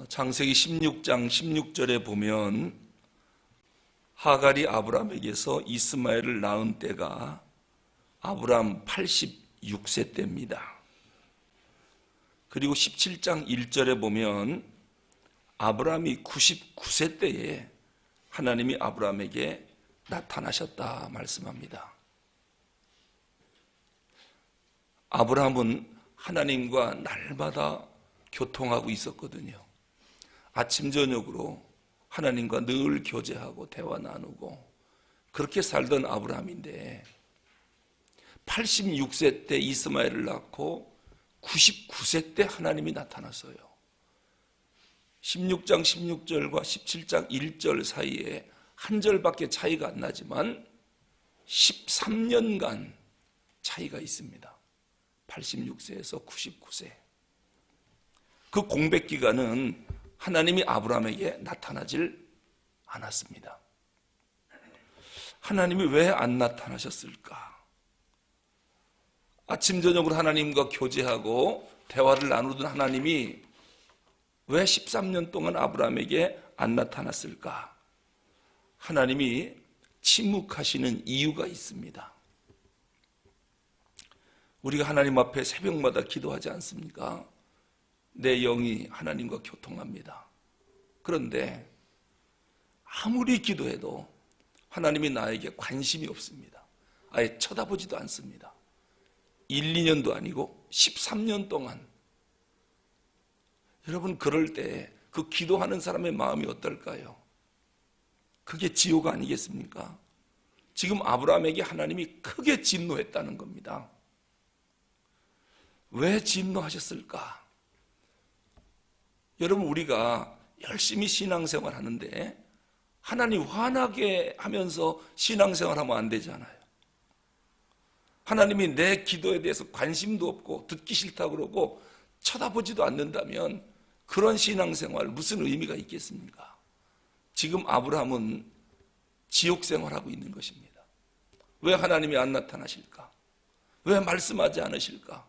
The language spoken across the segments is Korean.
창세기 16장 16절에 보면 하갈이 아브람에게서 이스마엘을 낳은 때가 아브람 86세 때입니다. 그리고 17장 1절에 보면 아브람이 99세 때에 하나님이 아브람에게 나타나셨다 말씀합니다. 아브람은 하나님과 날마다 교통하고 있었거든요. 아침 저녁으로 하나님과 늘 교제하고 대화 나누고 그렇게 살던 아브람인데 86세 때 이스마엘을 낳고 99세 때 하나님이 나타났어요. 16장 16절과 17장 1절 사이에 한 절밖에 차이가 안 나지만 13년간 차이가 있습니다. 86세에서 99세. 그 공백 기간은 하나님이 아브람에게 나타나질 않았습니다. 하나님이 왜 안 나타나셨을까? 아침 저녁으로 하나님과 교제하고 대화를 나누던 하나님이 왜 13년 동안 아브람에게 안 나타났을까? 하나님이 침묵하시는 이유가 있습니다. 우리가 하나님 앞에 새벽마다 기도하지 않습니까? 내 영이 하나님과 교통합니다. 그런데 아무리 기도해도 하나님이 나에게 관심이 없습니다. 아예 쳐다보지도 않습니다. 1, 2년도 아니고 13년 동안. 여러분, 그럴 때 그 기도하는 사람의 마음이 어떨까요? 그게 지옥 아니겠습니까? 지금 아브라함에게 하나님이 크게 진노했다는 겁니다. 왜 진노하셨을까? 여러분, 우리가 열심히 신앙생활 하는데 하나님 화나게 하면서 신앙생활 하면 안 되잖아요. 하나님이 내 기도에 대해서 관심도 없고 듣기 싫다고 그러고 쳐다보지도 않는다면 그런 신앙생활 무슨 의미가 있겠습니까? 지금 아브라함은 지옥생활하고 있는 것입니다. 왜 하나님이 안 나타나실까? 왜 말씀하지 않으실까?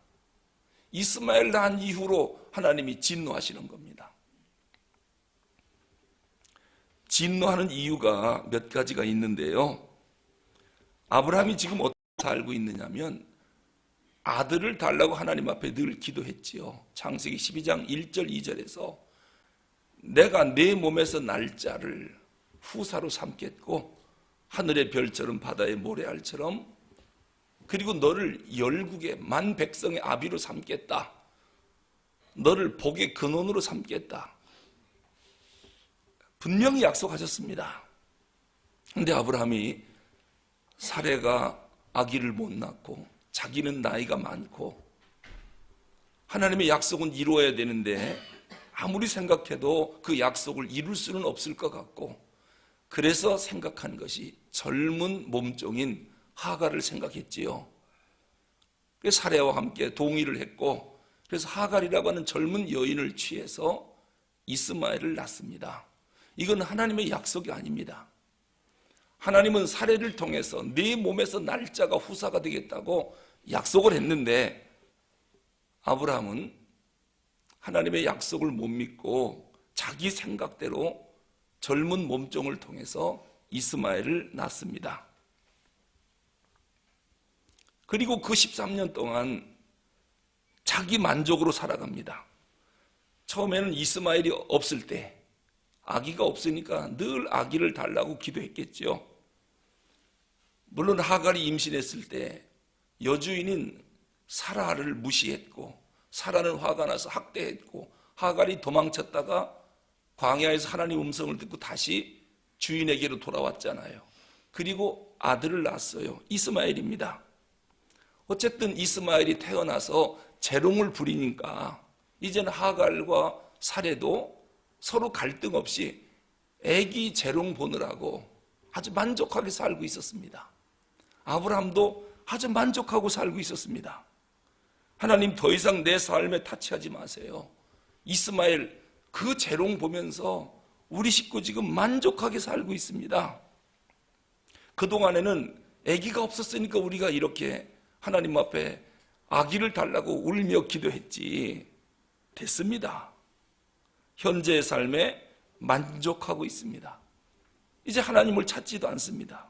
이스마엘 낳은 이후로 하나님이 진노하시는 겁니다. 진노하는 이유가 몇 가지가 있는데요. 아브라함이 지금 어떻게 살고 있느냐면 아들을 달라고 하나님 앞에 늘 기도했지요. 창세기 12장 1절 2절에서 내가 내 몸에서 날 자를 후사로 삼겠고 하늘의 별처럼 바다의 모래알처럼 그리고 너를 열국의 만 백성의 아비로 삼겠다. 너를 복의 근원으로 삼겠다. 분명히 약속하셨습니다. 그런데 아브라함이 사레가 아기를 못 낳고 자기는 나이가 많고 하나님의 약속은 이루어야 되는데 아무리 생각해도 그 약속을 이룰 수는 없을 것 같고 그래서 생각한 것이 젊은 몸종인 하갈을 생각했지요. 그래서 사레와 함께 동의를 했고 그래서 하갈이라고 하는 젊은 여인을 취해서 이스마엘을 낳습니다. 이건 하나님의 약속이 아닙니다. 하나님은 사레를 통해서 네 몸에서 날짜가 후사가 되겠다고 약속을 했는데 아브라함은 하나님의 약속을 못 믿고 자기 생각대로 젊은 몸종을 통해서 이스마엘을 낳습니다. 그리고 그 13년 동안 자기 만족으로 살아갑니다. 처음에는 이스마엘이 없을 때 아기가 없으니까 늘 아기를 달라고 기도했겠죠. 물론 하갈이 임신했을 때 여주인인 사라를 무시했고 사라는 화가 나서 학대했고 하갈이 도망쳤다가 광야에서 하나님 음성을 듣고 다시 주인에게로 돌아왔잖아요. 그리고 아들을 낳았어요. 이스마엘입니다. 어쨌든 이스마엘이 태어나서 재롱을 부리니까 이제는 하갈과 사레도 서로 갈등 없이 아기 재롱 보느라고 아주 만족하게 살고 있었습니다. 아브라함도 아주 만족하고 살고 있었습니다. 하나님 더 이상 내 삶에 타치하지 마세요. 이스마엘 그 재롱 보면서 우리 식구 지금 만족하게 살고 있습니다. 그동안에는 아기가 없었으니까 우리가 이렇게 하나님 앞에 아기를 달라고 울며 기도했지. 됐습니다. 현재의 삶에 만족하고 있습니다. 이제 하나님을 찾지도 않습니다.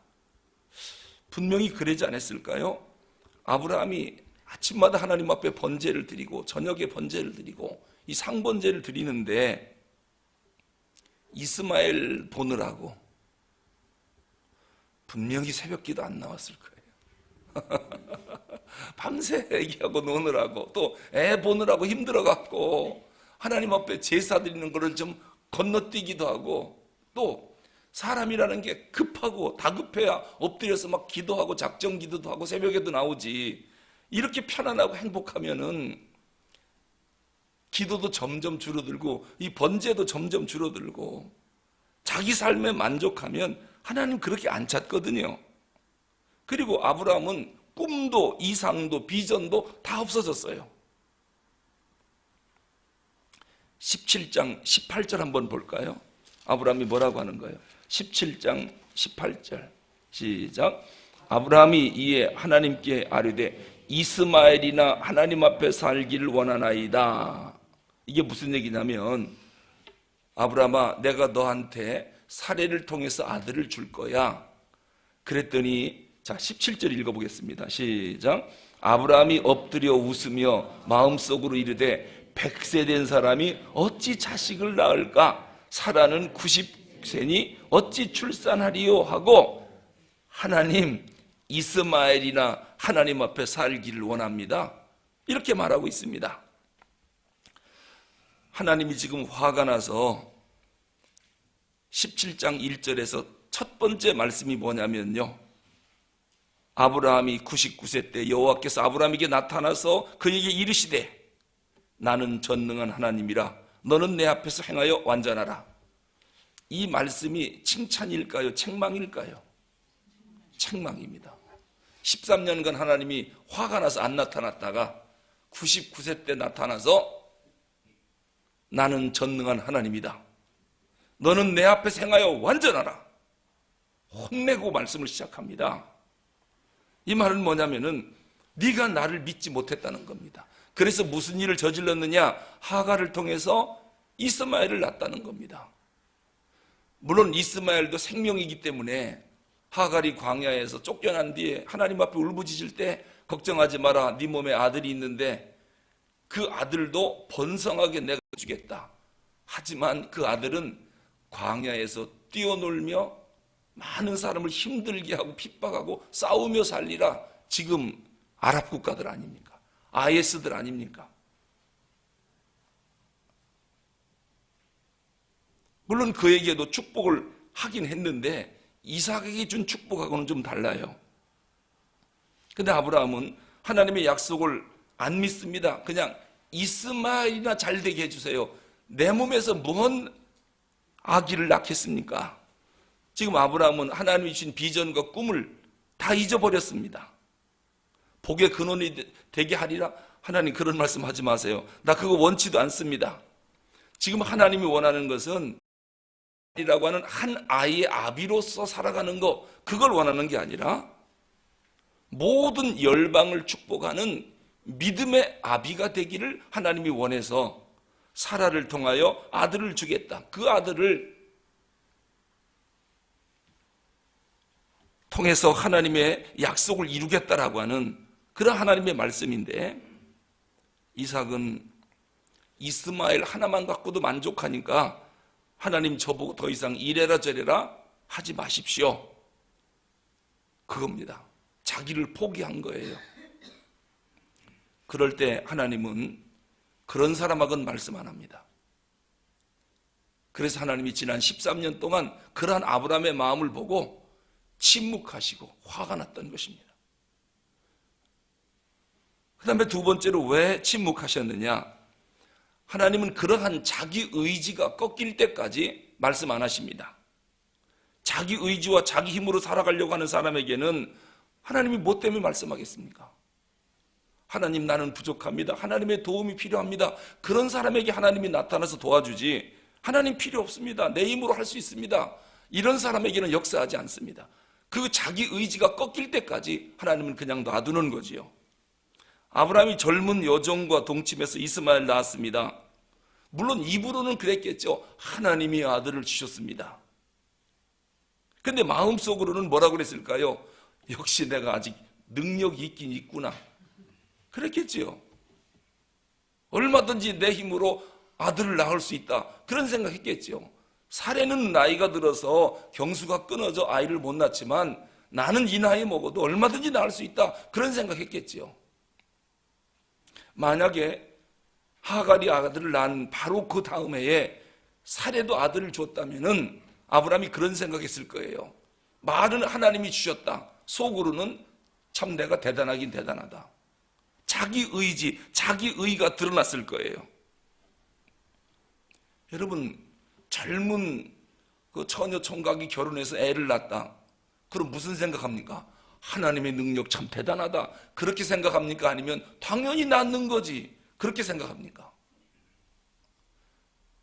분명히 그러지 않았을까요? 아브라함이 아침마다 하나님 앞에 번제를 드리고 저녁에 번제를 드리고 이 상번제를 드리는데 이스마엘 보느라고 분명히 새벽기도 안 나왔을 거예요. 밤새 애기하고 노느라고 또 애 보느라고 힘들어갖고 하나님 앞에 제사 드리는 거를 좀 건너뛰기도 하고 또 사람이라는 게 급하고 다급해야 엎드려서 막 기도하고 작정 기도도 하고 새벽에도 나오지. 이렇게 편안하고 행복하면은 기도도 점점 줄어들고 이 번제도 점점 줄어들고 자기 삶에 만족하면 하나님 그렇게 안 찾거든요. 그리고 아브라함은 꿈도 이상도 비전도 다 없어졌어요. 17장 18절 한번 볼까요? 아브라함이 뭐라고 하는 거예요? 17장 18절 시작. 아브라함이 이에 하나님께 아뢰되 이스마엘이나 하나님 앞에 살기를 원하나이다. 이게 무슨 얘기냐면 아브라함아 내가 너한테 사례를 통해서 아들을 줄 거야. 그랬더니 자 17절 읽어보겠습니다. 시작. 아브라함이 엎드려 웃으며 마음속으로 이르되 100세 된 사람이 어찌 자식을 낳을까? 사라는 90세니 어찌 출산하리요? 하고 하나님 이스마엘이나 하나님 앞에 살기를 원합니다. 이렇게 말하고 있습니다. 하나님이 지금 화가 나서 17장 1절에서 첫 번째 말씀이 뭐냐면요. 아브라함이 99세 때 여호와께서 아브라함에게 나타나서 그에게 이르시되 나는 전능한 하나님이라 너는 내 앞에서 행하여 완전하라. 이 말씀이 칭찬일까요? 책망일까요? 책망입니다. 13년간 하나님이 화가 나서 안 나타났다가 99세 때 나타나서 나는 전능한 하나님이다. 너는 내 앞에서 행하여 완전하라. 혼내고 말씀을 시작합니다. 이 말은 뭐냐면은 네가 나를 믿지 못했다는 겁니다. 그래서 무슨 일을 저질렀느냐? 하갈을 통해서 이스마엘을 낳았다는 겁니다. 물론 이스마엘도 생명이기 때문에 하갈이 광야에서 쫓겨난 뒤에 하나님 앞에 울부짖을 때 걱정하지 마라 네 몸에 아들이 있는데 그 아들도 번성하게 내가 주겠다. 하지만 그 아들은 광야에서 뛰어놀며 많은 사람을 힘들게 하고 핍박하고 싸우며 살리라. 지금 아랍 국가들 아닙니까? IS들 아닙니까? 물론 그에게도 축복을 하긴 했는데 이삭에게 준 축복하고는 좀 달라요. 근데 아브라함은 하나님의 약속을 안 믿습니다. 그냥 이스마엘이나 잘 되게 해주세요. 내 몸에서 뭔 아기를 낳겠습니까? 지금 아브라함은 하나님이 주신 비전과 꿈을 다 잊어버렸습니다. 복의 근원이 되게 하리라. 하나님 그런 말씀 하지 마세요. 나 그거 원치도 않습니다. 지금 하나님이 원하는 것은 이라고 하는 한 아이의 아비로서 살아가는 거, 그걸 원하는 게 아니라 모든 열방을 축복하는 믿음의 아비가 되기를 하나님이 원해서 사라를 통하여 아들을 주겠다. 그 아들을 통해서 하나님의 약속을 이루겠다라고 하는 그런 하나님의 말씀인데 이삭은 이스마엘 하나만 갖고도 만족하니까 하나님 저보고 더 이상 이래라 저래라 하지 마십시오. 그겁니다. 자기를 포기한 거예요. 그럴 때 하나님은 그런 사람하고는 말씀 안 합니다. 그래서 하나님이 지난 13년 동안 그러한 아브라함의 마음을 보고 침묵하시고 화가 났던 것입니다. 그 다음에 두 번째로 왜 침묵하셨느냐? 하나님은 그러한 자기 의지가 꺾일 때까지 말씀 안 하십니다. 자기 의지와 자기 힘으로 살아가려고 하는 사람에게는 하나님이 뭐 때문에 말씀하겠습니까? 하나님 나는 부족합니다. 하나님의 도움이 필요합니다. 그런 사람에게 하나님이 나타나서 도와주지 하나님 필요 없습니다. 내 힘으로 할 수 있습니다. 이런 사람에게는 역사하지 않습니다. 그 자기 의지가 꺾일 때까지 하나님은 그냥 놔두는 거지요. 아브라함이 젊은 여종과 동침해서 이스마엘 낳았습니다. 물론 입으로는 그랬겠죠. 하나님이 아들을 주셨습니다. 근데 마음속으로는 뭐라고 그랬을까요? 역시 내가 아직 능력이 있긴 있구나. 그랬겠지요. 얼마든지 내 힘으로 아들을 낳을 수 있다. 그런 생각했겠죠. 사례는 나이가 들어서 경수가 끊어져 아이를 못 낳지만 나는 이 나이 먹어도 얼마든지 낳을 수 있다. 그런 생각했겠지요. 만약에 하갈이 아들을 낳은 바로 그 다음 해에 사례도 아들을 줬다면은 아브라함이 그런 생각했을 거예요. 말은 하나님이 주셨다. 속으로는 참 내가 대단하긴 대단하다. 자기 의지, 자기 의가 드러났을 거예요. 여러분, 젊은 그 처녀 총각이 결혼해서 애를 낳았다. 그럼 무슨 생각합니까? 하나님의 능력 참 대단하다. 그렇게 생각합니까? 아니면 당연히 낳는 거지. 그렇게 생각합니까?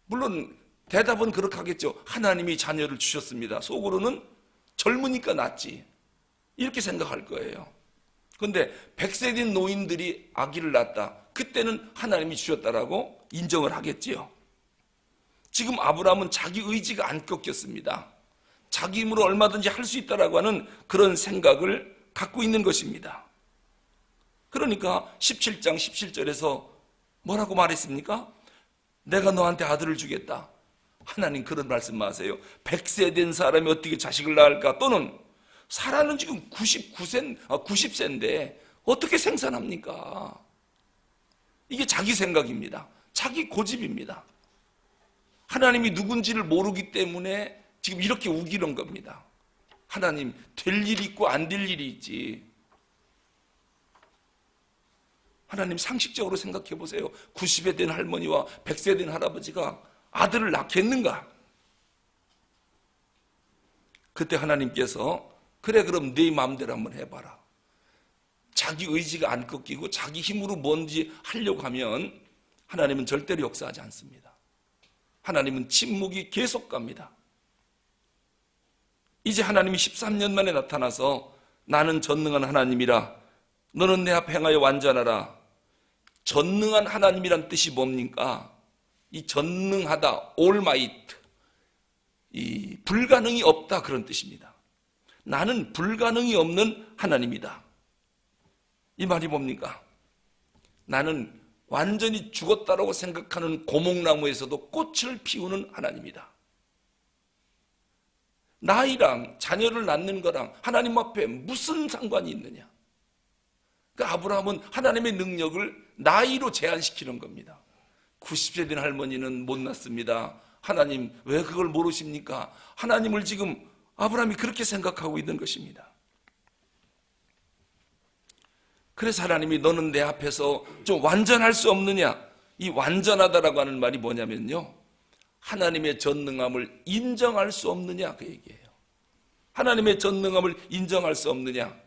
물론 대답은 그렇게 하겠죠. 하나님이 자녀를 주셨습니다. 속으로는 젊으니까 낳지. 이렇게 생각할 거예요. 그런데 100세 된 노인들이 아기를 낳았다. 그때는 하나님이 주셨다라고 인정을 하겠지요. 지금 아브라함은 자기 의지가 안 꺾였습니다. 자기 힘으로 얼마든지 할 수 있다라고 하는 그런 생각을 갖고 있는 것입니다. 그러니까 17장 17절에서 뭐라고 말했습니까? 내가 너한테 아들을 주겠다. 하나님 그런 말씀 마세요. 100세 된 사람이 어떻게 자식을 낳을까? 또는 사라는 지금 90세인데 어떻게 생산합니까? 이게 자기 생각입니다. 자기 고집입니다. 하나님이 누군지를 모르기 때문에 지금 이렇게 우기는 겁니다. 하나님, 될 일이 있고 안 될 일이 있지. 하나님 상식적으로 생각해 보세요. 90세 된 할머니와 100세 된 할아버지가 아들을 낳겠는가? 그때 하나님께서 그래 그럼 네 마음대로 한번 해봐라. 자기 의지가 안 꺾이고 자기 힘으로 뭔지 하려고 하면 하나님은 절대로 역사하지 않습니다. 하나님은 침묵이 계속 갑니다. 이제 하나님이 13년 만에 나타나서 나는 전능한 하나님이라 너는 내 앞에 행하여 완전하라. 전능한 하나님이란 뜻이 뭡니까? 이 전능하다, 올마이트, 이 불가능이 없다 그런 뜻입니다. 나는 불가능이 없는 하나님이다. 이 말이 뭡니까? 나는 완전히 죽었다라고 생각하는 고목나무에서도 꽃을 피우는 하나님이다. 나이랑 자녀를 낳는 거랑 하나님 앞에 무슨 상관이 있느냐? 그러니까 아브라함은 하나님의 능력을 나이로 제한시키는 겁니다. 90세 된 할머니는 못 낳습니다. 하나님 왜 그걸 모르십니까? 하나님을 지금 아브라함이 그렇게 생각하고 있는 것입니다. 그래서 하나님이 너는 내 앞에서 좀 완전할 수 없느냐? 이 완전하다라고 하는 말이 뭐냐면요, 하나님의 전능함을 인정할 수 없느냐 그 얘기예요. 하나님의 전능함을 인정할 수 없느냐.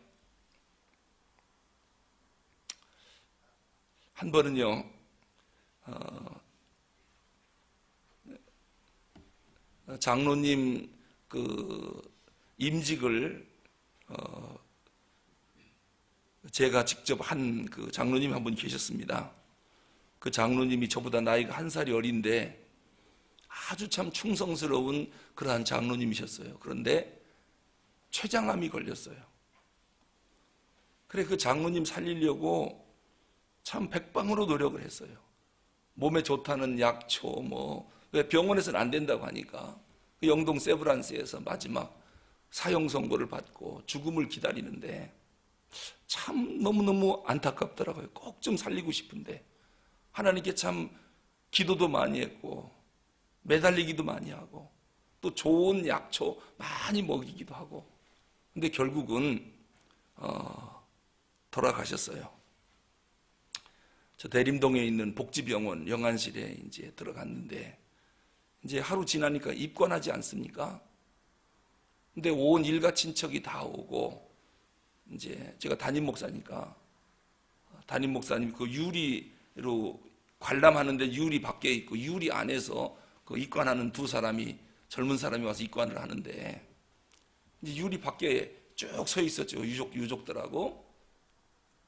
한 번은요, 장로님 그 임직을 제가 직접 한 그 장로님이 한 분 계셨습니다. 그 장로님이 저보다 나이가 한 살이 어린데 아주 참 충성스러운 그러한 장로님이셨어요. 그런데 췌장암이 걸렸어요. 그래 그 장로님 살리려고 참 백방으로 노력을 했어요. 몸에 좋다는 약초 왜 병원에서는 안 된다고 하니까 그 영동 세브란스에서 마지막 사형 선고를 받고 죽음을 기다리는데 참 너무너무 안타깝더라고요. 꼭 좀 살리고 싶은데 하나님께 참 기도도 많이 했고 매달리기도 많이 하고 또 좋은 약초 많이 먹이기도 하고 근데 결국은 돌아가셨어요. 저 대림동에 있는 복지병원 영안실에 이제 들어갔는데 이제 하루 지나니까 입관하지 않습니까? 근데 온 일가 친척이 다 오고 이제 제가 담임 목사니까 담임 목사님 그 유리로 관람하는데 유리 밖에 있고 유리 안에서 그 입관하는 두 사람이 젊은 사람이 와서 입관을 하는데 이제 유리 밖에 쭉 서 있었죠. 유족들하고.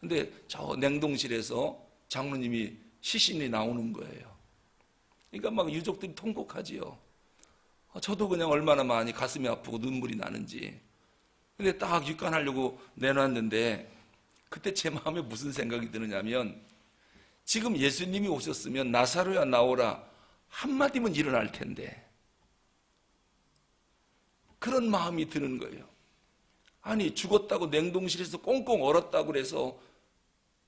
근데 저 냉동실에서 장로님이 시신이 나오는 거예요. 그러니까 막 유족들이 통곡하지요. 저도 그냥 얼마나 많이 가슴이 아프고 눈물이 나는지. 근데 딱 입관하려고 내놨는데 그때 제 마음에 무슨 생각이 드느냐면 지금 예수님이 오셨으면 나사로야 나오라 한마디면 일어날 텐데 그런 마음이 드는 거예요. 아니 죽었다고 냉동실에서 꽁꽁 얼었다고 그래서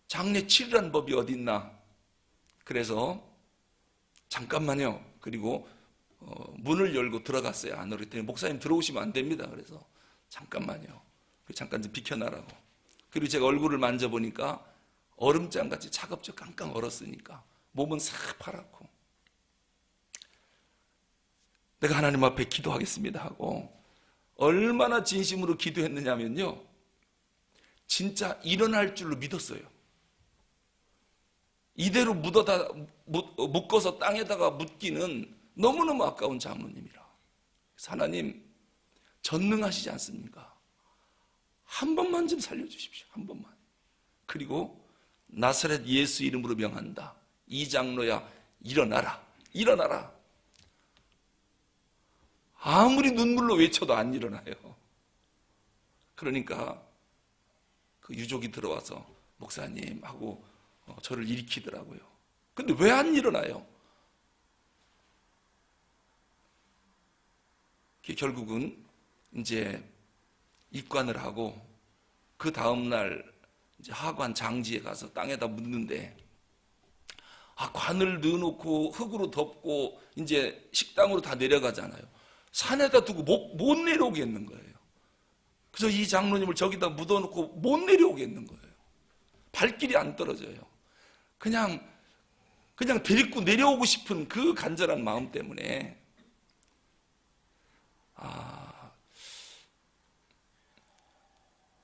장례 치르란 법이 어딨나. 그래서 잠깐만요. 그리고 문을 열고 들어갔어요. 안으로. 그랬더니 목사님 들어오시면 안 됩니다. 그래서 잠깐만요. 잠깐 좀 비켜나라고. 그리고 제가 얼굴을 만져보니까 얼음장같이 차갑죠. 깡깡 얼었으니까. 몸은 싹 파랗고. 내가 하나님 앞에 기도하겠습니다 하고 얼마나 진심으로 기도했느냐면요. 진짜 일어날 줄로 믿었어요. 이대로 묶어서 땅에다가 묻기는 너무너무 아까운 장로님이라. 그래서 하나님 전능하시지 않습니까? 한 번만 좀 살려주십시오. 한 번만. 그리고 나사렛 예수 이름으로 명한다. 이 장로야 일어나라. 일어나라. 아무리 눈물로 외쳐도 안 일어나요. 그러니까 그 유족이 들어와서 목사님 하고 저를 일으키더라고요. 근데 왜 안 일어나요? 결국은 이제 입관을 하고 그 다음날 이제 하관 장지에 가서 땅에다 묻는데 관을 넣어놓고 흙으로 덮고 이제 식당으로 다 내려가잖아요. 산에다 두고 못 내려오겠는 거예요. 그래서 이 장로님을 저기다 묻어놓고 못 내려오겠는 거예요. 발길이 안 떨어져요. 그냥 데리고 내려오고 싶은 그 간절한 마음 때문에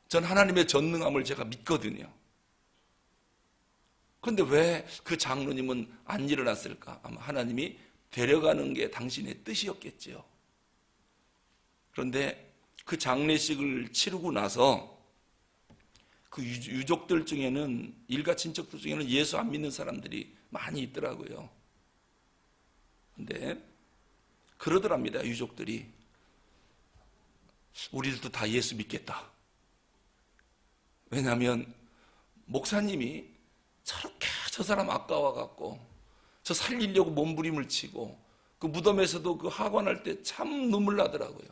전 하나님의 전능함을 제가 믿거든요. 그런데 왜 그 장로님은 안 일어났을까? 아마 하나님이 데려가는 게 당신의 뜻이었겠죠. 그런데 그 장례식을 치르고 나서 그 유족들 중에는, 일가 친척들 중에는 예수 안 믿는 사람들이 많이 있더라고요. 근데 그러더랍니다. 유족들이 우리들도 다 예수 믿겠다. 왜냐하면 목사님이 저렇게 저 사람 아까워갖고 저 살리려고 몸부림을 치고 그 무덤에서도 그 하관할 때 참 눈물 나더라고요.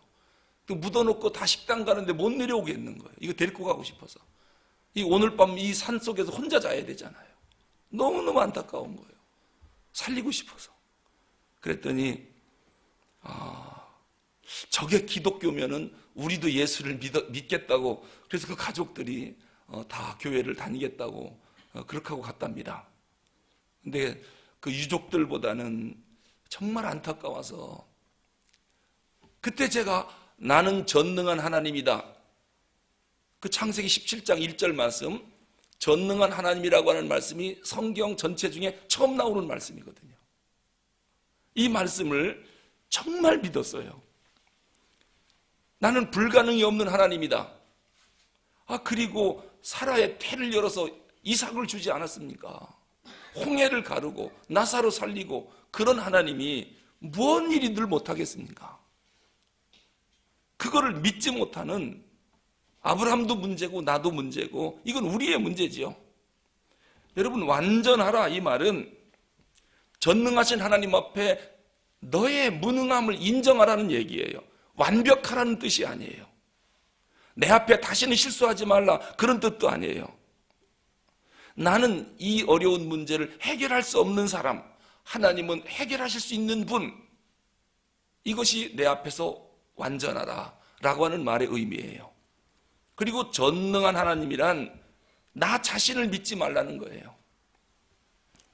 그 묻어놓고 다 식당 가는데 못 내려오겠는 거예요. 이거 데리고 가고 싶어서. 오늘 밤 이 산 속에서 혼자 자야 되잖아요. 너무너무 안타까운 거예요. 살리고 싶어서. 그랬더니 저게 기독교면은 우리도 예수를 믿겠다고, 그래서 그 가족들이 다 교회를 다니겠다고 그렇게 하고 갔답니다. 근데 그 유족들보다는 정말 안타까워서 그때 제가 나는 전능한 하나님이다. 그 창세기 17장 1절 말씀, 전능한 하나님이라고 하는 말씀이 성경 전체 중에 처음 나오는 말씀이거든요. 이 말씀을 정말 믿었어요. 나는 불가능이 없는 하나님이다. 그리고 사라의 태를 열어서 이삭을 주지 않았습니까? 홍해를 가르고 나사로 살리고 그런 하나님이 무슨 일이 늘 못하겠습니까? 그거를 믿지 못하는 아브라함도 문제고 나도 문제고 이건 우리의 문제지요. 여러분, 완전하라 이 말은 전능하신 하나님 앞에 너의 무능함을 인정하라는 얘기예요. 완벽하라는 뜻이 아니에요. 내 앞에 다시는 실수하지 말라 그런 뜻도 아니에요. 나는 이 어려운 문제를 해결할 수 없는 사람, 하나님은 해결하실 수 있는 분, 이것이 내 앞에서 완전하라 라고 하는 말의 의미예요. 그리고 전능한 하나님이란 나 자신을 믿지 말라는 거예요.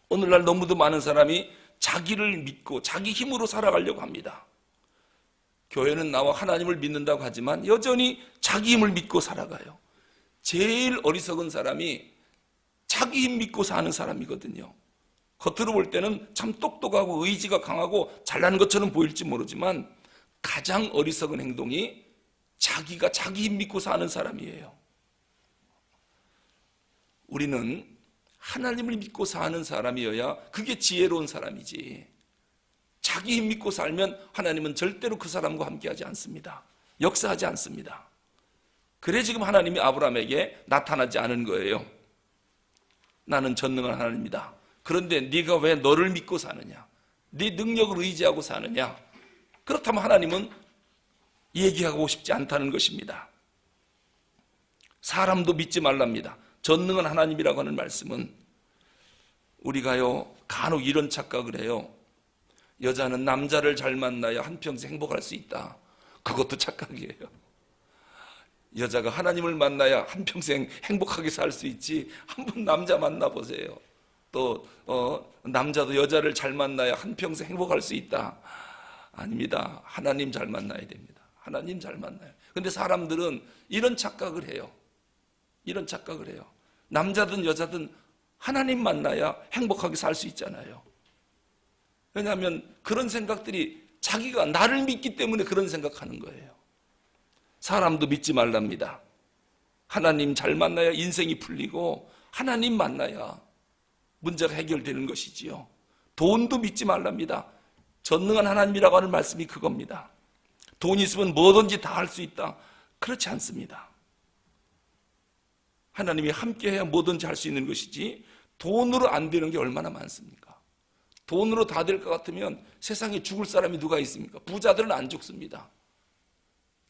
오늘날 너무도 많은 사람이 자기를 믿고 자기 힘으로 살아가려고 합니다. 교회는 나와 하나님을 믿는다고 하지만 여전히 자기 힘을 믿고 살아가요. 제일 어리석은 사람이 자기 힘 믿고 사는 사람이거든요. 겉으로 볼 때는 참 똑똑하고 의지가 강하고 잘난 것처럼 보일지 모르지만 가장 어리석은 행동이 자기가 자기 힘 믿고 사는 사람이에요. 우리는 하나님을 믿고 사는 사람이어야 그게 지혜로운 사람이지. 자기 힘 믿고 살면 하나님은 절대로 그 사람과 함께하지 않습니다. 역사하지 않습니다. 그래 지금 하나님이 아브라함에게 나타나지 않은 거예요. 나는 전능한 하나님이다. 그런데 네가 왜 너를 믿고 사느냐? 네 능력을 의지하고 사느냐? 그렇다면 하나님은 얘기하고 싶지 않다는 것입니다. 사람도 믿지 말랍니다. 전능한 하나님이라고 하는 말씀은 우리가요 간혹 이런 착각을 해요. 여자는 남자를 잘 만나야 한평생 행복할 수 있다. 그것도 착각이에요. 여자가 하나님을 만나야 한평생 행복하게 살 수 있지. 한번 남자 만나보세요. 또 남자도 여자를 잘 만나야 한평생 행복할 수 있다. 아닙니다. 하나님 잘 만나야 됩니다. 하나님 잘 만나요. 근데 사람들은 이런 착각을 해요. 이런 착각을 해요. 남자든 여자든 하나님 만나야 행복하게 살 수 있잖아요. 왜냐하면 그런 생각들이 자기가 나를 믿기 때문에 그런 생각하는 거예요. 사람도 믿지 말랍니다. 하나님 잘 만나야 인생이 풀리고 하나님 만나야 문제가 해결되는 것이지요. 돈도 믿지 말랍니다. 전능한 하나님이라고 하는 말씀이 그겁니다. 돈이 있으면 뭐든지 다 할 수 있다. 그렇지 않습니다. 하나님이 함께해야 뭐든지 할 수 있는 것이지 돈으로 안 되는 게 얼마나 많습니까? 돈으로 다 될 것 같으면 세상에 죽을 사람이 누가 있습니까? 부자들은 안 죽습니다.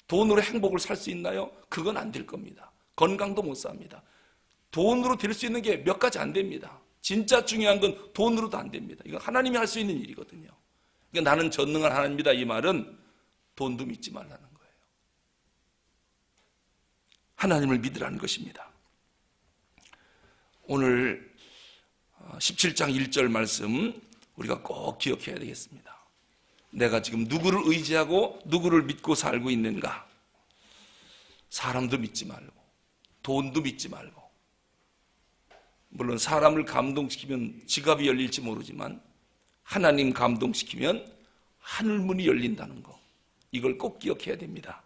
돈으로 행복을 살 수 있나요? 그건 안 될 겁니다. 건강도 못 삽니다. 돈으로 될 수 있는 게 몇 가지 안 됩니다. 진짜 중요한 건 돈으로도 안 됩니다. 이건 하나님이 할 수 있는 일이거든요. 그러니까 나는 전능한 하나님이다 이 말은 돈도 믿지 말라는 거예요. 하나님을 믿으라는 것입니다. 오늘 17장 1절 말씀 우리가 꼭 기억해야 되겠습니다. 내가 지금 누구를 의지하고 누구를 믿고 살고 있는가? 사람도 믿지 말고 돈도 믿지 말고, 물론 사람을 감동시키면 지갑이 열릴지 모르지만 하나님 감동시키면 하늘문이 열린다는 거, 이걸 꼭 기억해야 됩니다.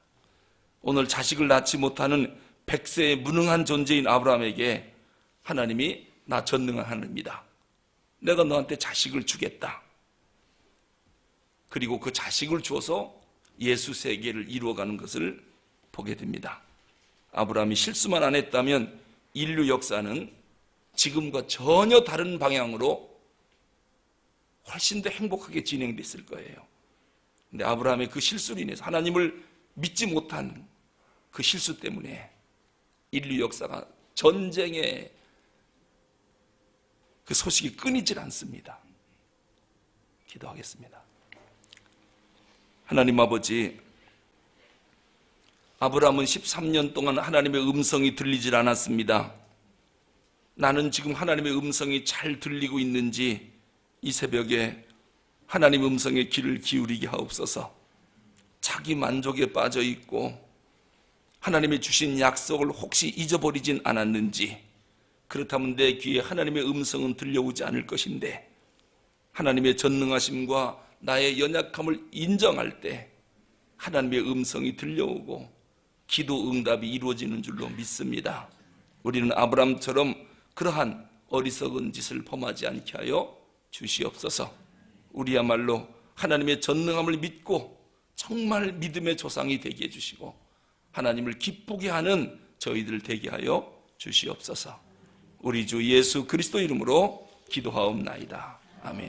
오늘 자식을 낳지 못하는 100세의 무능한 존재인 아브라함에게 하나님이 나 전능한 하나님이다. 내가 너한테 자식을 주겠다. 그리고 그 자식을 주어서 예수 세계를 이루어가는 것을 보게 됩니다. 아브라함이 실수만 안 했다면 인류 역사는 지금과 전혀 다른 방향으로 훨씬 더 행복하게 진행됐을 거예요. 근데 아브라함의 그 실수로 인해서 하나님을 믿지 못한 그 실수 때문에 인류 역사가 전쟁의 그 소식이 끊이질 않습니다. 기도하겠습니다. 하나님 아버지, 아브라함은 13년 동안 하나님의 음성이 들리질 않았습니다. 나는 지금 하나님의 음성이 잘 들리고 있는지 이 새벽에 하나님 음성의 귀를 기울이게 하옵소서. 자기 만족에 빠져 있고 하나님의 주신 약속을 혹시 잊어버리진 않았는지, 그렇다면 내 귀에 하나님의 음성은 들려오지 않을 것인데 하나님의 전능하심과 나의 연약함을 인정할 때 하나님의 음성이 들려오고 기도 응답이 이루어지는 줄로 믿습니다. 우리는 아브라함처럼 그러한 어리석은 짓을 범하지 않게 하여 주시옵소서. 우리야말로 하나님의 전능함을 믿고 정말 믿음의 조상이 되게 해주시고 하나님을 기쁘게 하는 저희들 되게 하여 주시옵소서. 우리 주 예수 그리스도 이름으로 기도하옵나이다. 아멘.